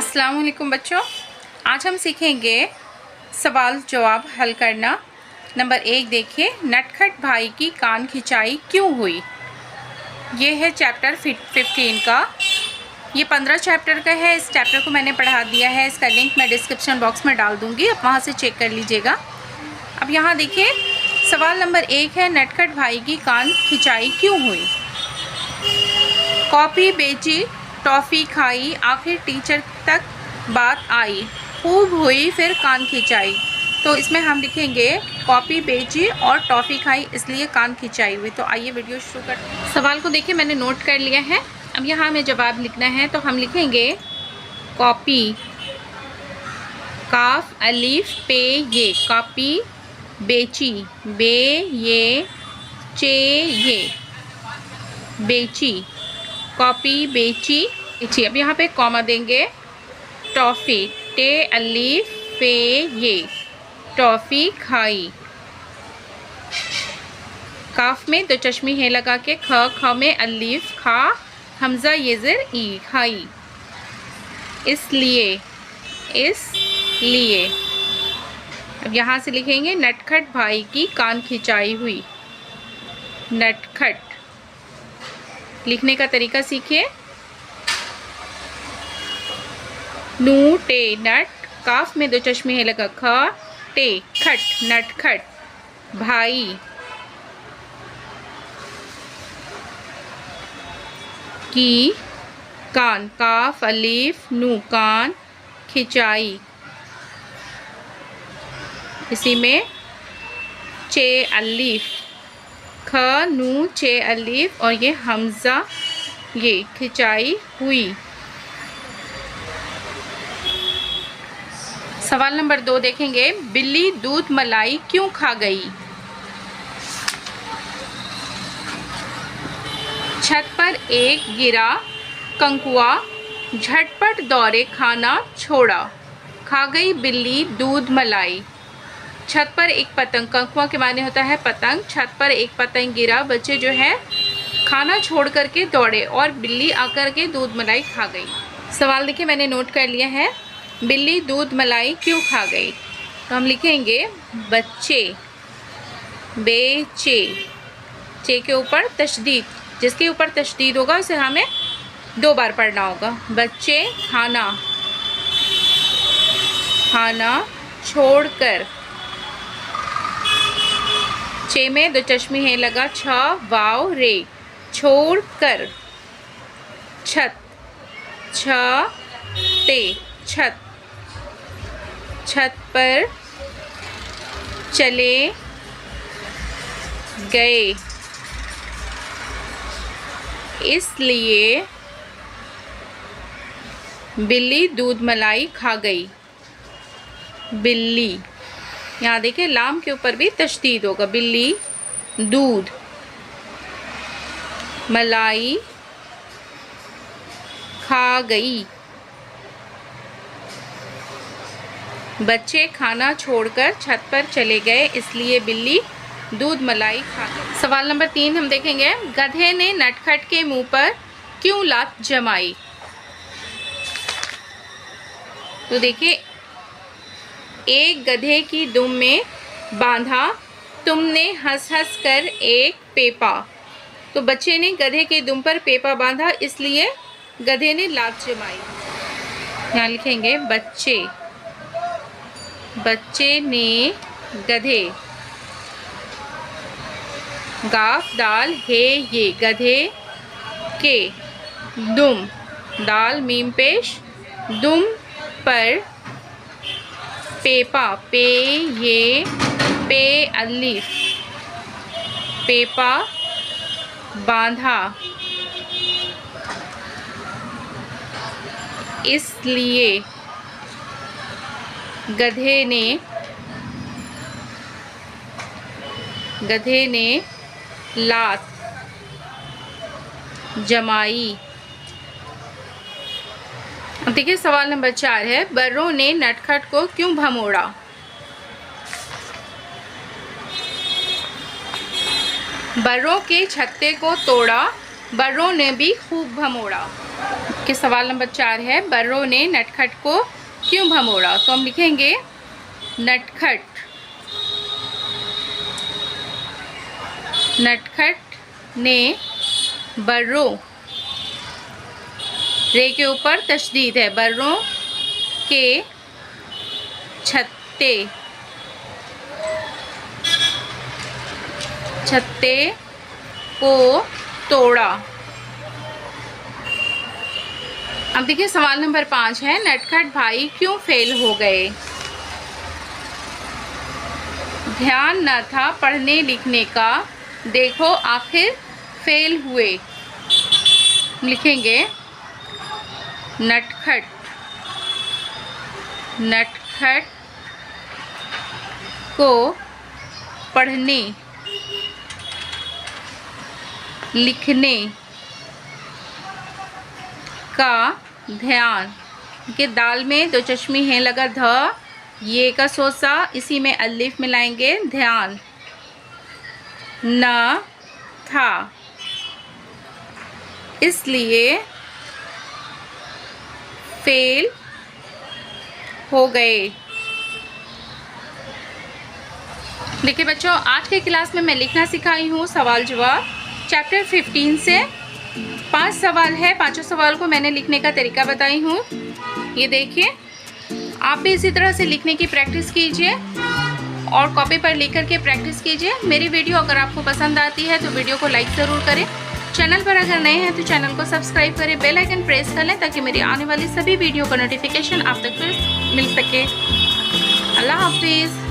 अस्सलाम वालेकुम बच्चों, आज हम सीखेंगे सवाल जवाब हल करना। नंबर 1 देखिए, नटखट भाई की कान खिंचाई क्यों हुई। ये है चैप्टर 15 का। ये 15 चैप्टर का है। इस चैप्टर को मैंने पढ़ा दिया है। इसका लिंक मैं डिस्क्रिप्शन बॉक्स में डाल दूँगी, आप वहाँ से चेक कर लीजिएगा। अब यहाँ देखिए, सवाल नंबर 1 है, नटखट भाई की कान खिंचाई क्यों हुई। कॉपी बेची, टॉफ़ी खाई, आखिर टीचर तक बात आई, खूब हुई फिर कान खिंचाई। तो इसमें हम लिखेंगे कॉपी बेची और टॉफ़ी खाई, इसलिए कान खिंचाई हुई। तो आइए वीडियो शुरू करते हैं। सवाल को देखिए, मैंने नोट कर लिया है। अब यहाँ हमें जवाब लिखना है, तो हम लिखेंगे कॉपी, काफ अलीफ पे ये, कॉपी बेची, बे ये चे ये, बेची, कॉपी बेची। अब यहाँ पे कॉमा देंगे, टॉफ़ी, टे अलीफ पे ये, टॉफ़ी खाई। काफ में दो चश्मी है लगा के, ख में अलीफ, खा हमज़ा ये ज़िर ई, खाई। इसलिए, अब यहाँ से लिखेंगे नटखट भाई की कान खिंचाई हुई। नटखट लिखने का तरीका सीखिए। नू टे नट, काफ में दो चश्मे है लगा, ख टे खट, नटखट, भाई, की कान, काफ अलीफ नू, कान खिंचाई। इसी में चे अलीफ, ख नू चे अलीफ और ये हमज़ा, ये खिंचाई हुई। सवाल नंबर 2 देखेंगे, बिल्ली दूध मलाई क्यों खा गई। छत पर एक गिरा कंकुआ, झटपट दौड़े खाना छोड़ा, खा गई बिल्ली दूध मलाई। छत पर एक पतंग, कंकुआ के माने होता है पतंग। छत पर एक पतंग गिरा, बच्चे जो है खाना छोड़ करके दौड़े और बिल्ली आकर के दूध मलाई खा गई। सवाल देखिए, मैंने नोट कर लिया है, बिल्ली दूध मलाई क्यों खा गई। तो हम लिखेंगे बच्चे, बेचे, चे के ऊपर तशदीद, जिसके ऊपर तशदीद होगा उसे हमें 2 बार पढ़ना होगा। बच्चे खाना, खाना छोड़कर, चे में दो चश्मे हैं लगा, छ वाव रे, छोड़कर। छत, छ ते छत, छत पर चले गए, इसलिए बिल्ली दूध मलाई खा गई। बिल्ली, यहाँ देखिए लाम के ऊपर भी तशदीद होगा। बिल्ली दूध मलाई खा गई। बच्चे खाना छोड़कर छत पर चले गए, इसलिए बिल्ली दूध मलाई खा गई। सवाल नंबर 3 हम देखेंगे, गधे ने नटखट के मुंह पर क्यों लात जमाई। तो देखिए, एक गधे की दुम में बांधा तुमने हंस हंस कर एक पेपा। तो बच्चे ने गधे के दुम पर पेपा बांधा, इसलिए गधे ने लात जमाई। यहाँ लिखेंगे बच्चे, बच्चे ने गधे, गाफ दाल है ये, गधे के दुम, दाल मीम पेश, दुम पर पेपा, पे ये पे अलीफ, पेपा बांधा, इसलिए गधे ने लात जमाई। अब देखिए सवाल नंबर 4 है, बर्रों ने नटखट को क्यों भमोड़ा। बर्रों के छत्ते को तोड़ा, बर्रों ने भी खूब भमोड़ा। कि सवाल नंबर 4 है, बर्रों ने नटखट को क्यों भमोड़ा? तो हम लिखेंगे नटखट ने बर्रों, रे के ऊपर तशदीद है, बर्रों के छत्ते को तोड़ा। अब देखिए सवाल नंबर 5 है, नटखट भाई क्यों फेल हो गए? ध्यान न था पढ़ने लिखने का, देखो आखिर फेल हुए। लिखेंगे नटखट को पढ़ने लिखने का ध्यान, के दाल में दो चश्मी हैं लगा ध, ये का सोसा, इसी में अलिफ मिलाएंगे, ध्यान न था, इसलिए फेल हो गए। देखिए बच्चों, आज के क्लास में मैं लिखना सिखाई हूँ सवाल जवाब चैप्टर 15 से। 5 सवाल है, 5 सवाल को मैंने लिखने का तरीका बताई हूँ। ये देखिए, आप भी इसी तरह से लिखने की प्रैक्टिस कीजिए और कॉपी पर लिख करके प्रैक्टिस कीजिए। मेरी वीडियो अगर आपको पसंद आती है तो वीडियो को लाइक ज़रूर करें। चैनल पर अगर नए हैं तो चैनल को सब्सक्राइब करें, बेल आइकन प्रेस कर लें ताकि मेरी आने वाली सभी वीडियो का नोटिफिकेशन आप तक मिल सके। अल्लाह हाफिज़।